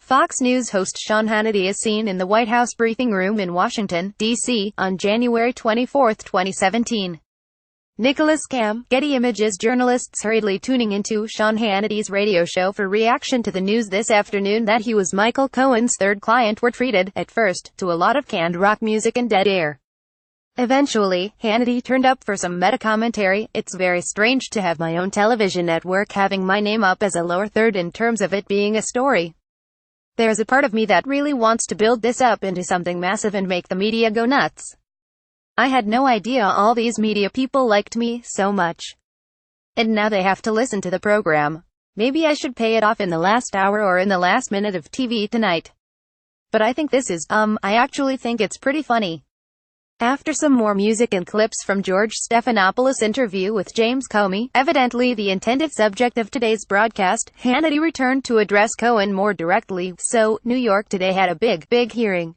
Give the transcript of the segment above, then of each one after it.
Fox News host Sean Hannity is seen in the White House briefing room in Washington, D.C., on January 24, 2017. Nicholas Cam, Getty Images. Journalists hurriedly tuning into Sean Hannity's radio show for reaction to the news this afternoon that he was Michael Cohen's third client were treated, at first, to a lot of canned rock music and dead air. Eventually, Hannity turned up for some meta-commentary. "It's very strange to have my own television network having my name up as a lower third in terms of it being a story. There's a part of me that really wants to build this up into something massive and make the media go nuts. I had no idea all these media people liked me so much. And now they have to listen to the program. Maybe I should pay it off in the last hour or in the last minute of TV tonight. But I think this is, I actually think it's pretty funny." After some more music and clips from George Stephanopoulos' interview with James Comey, evidently the intended subject of today's broadcast, Hannity returned to address Cohen more directly. "So, New York today had a big hearing.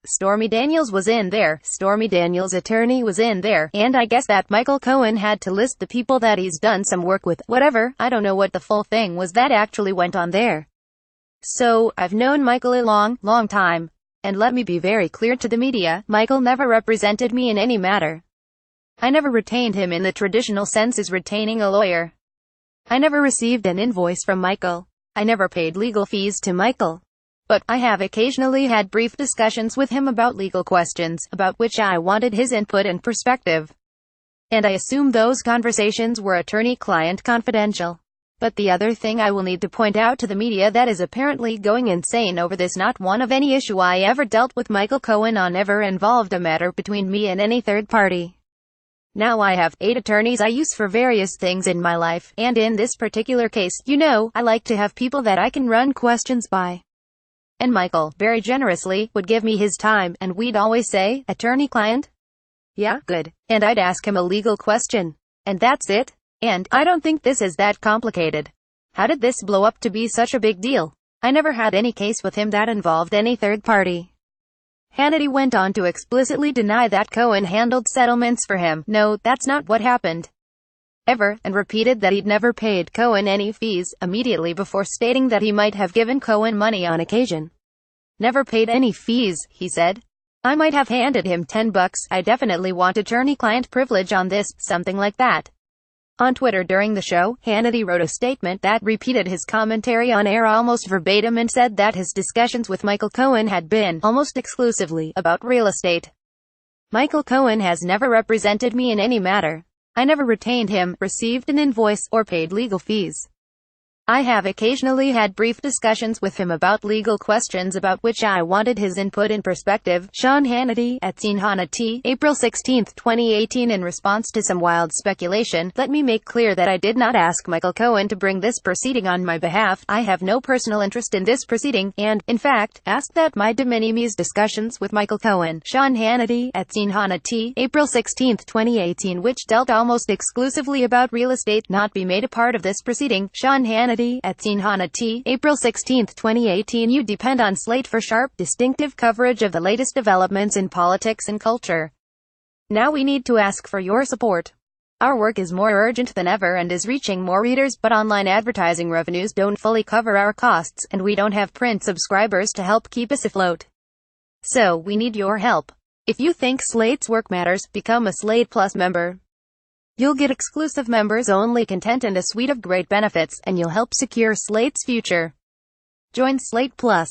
Stormy Daniels was in there, Stormy Daniels' attorney was in there, and I guess that Michael Cohen had to list the people that he's done some work with, whatever, I don't know what the full thing was that actually went on there. So, I've known Michael a long time. And let me be very clear to the media, Michael never represented me in any matter. I never retained him in the traditional sense as retaining a lawyer. I never received an invoice from Michael. I never paid legal fees to Michael. But I have occasionally had brief discussions with him about legal questions, about which I wanted his input and perspective. And I assume those conversations were attorney-client confidential. But the other thing I will need to point out to the media that is apparently going insane over this, not one of any issue I ever dealt with Michael Cohen on ever involved a matter between me and any third party. Now I have 8 attorneys I use for various things in my life, and in this particular case, I like to have people that I can run questions by. And Michael, very generously, would give me his time, and we'd always say, attorney-client? Yeah, good. And I'd ask him a legal question. And that's it. And I don't think this is that complicated. How did this blow up to be such a big deal? I never had any case with him that involved any third party." Hannity went on to explicitly deny that Cohen handled settlements for him. "No, that's not what happened. Ever," and repeated that he'd never paid Cohen any fees, immediately before stating that he might have given Cohen money on occasion. "Never paid any fees," he said. "I might have handed him $10. I definitely want attorney-client privilege on this," something like that. On Twitter during the show, Hannity wrote a statement that repeated his commentary on air almost verbatim and said that his discussions with Michael Cohen had been, almost exclusively, about real estate. "Michael Cohen has never represented me in any matter. I never retained him, received an invoice, or paid legal fees. I have occasionally had brief discussions with him about legal questions about which I wanted his input and perspective." Sean Hannity, at @SeanHannity, April 16, 2018. In response to some wild speculation, "Let me make clear that I did not ask Michael Cohen to bring this proceeding on my behalf. I have no personal interest in this proceeding, and, in fact, asked that my de minimis discussions with Michael Cohen." Sean Hannity, at @SeanHannity, April 16, 2018, which dealt almost exclusively about real estate, not be made a part of this proceeding. Sean Hannity, at @SeanHannity, April 16, 2018. You depend on Slate for sharp, distinctive coverage of the latest developments in politics and culture. Now we need to ask for your support. Our work is more urgent than ever and is reaching more readers, but online advertising revenues don't fully cover our costs, and we don't have print subscribers to help keep us afloat. So, we need your help. If you think Slate's work matters, become a Slate Plus member. You'll get exclusive members-only content and a suite of great benefits, and you'll help secure Slate's future. Join Slate Plus.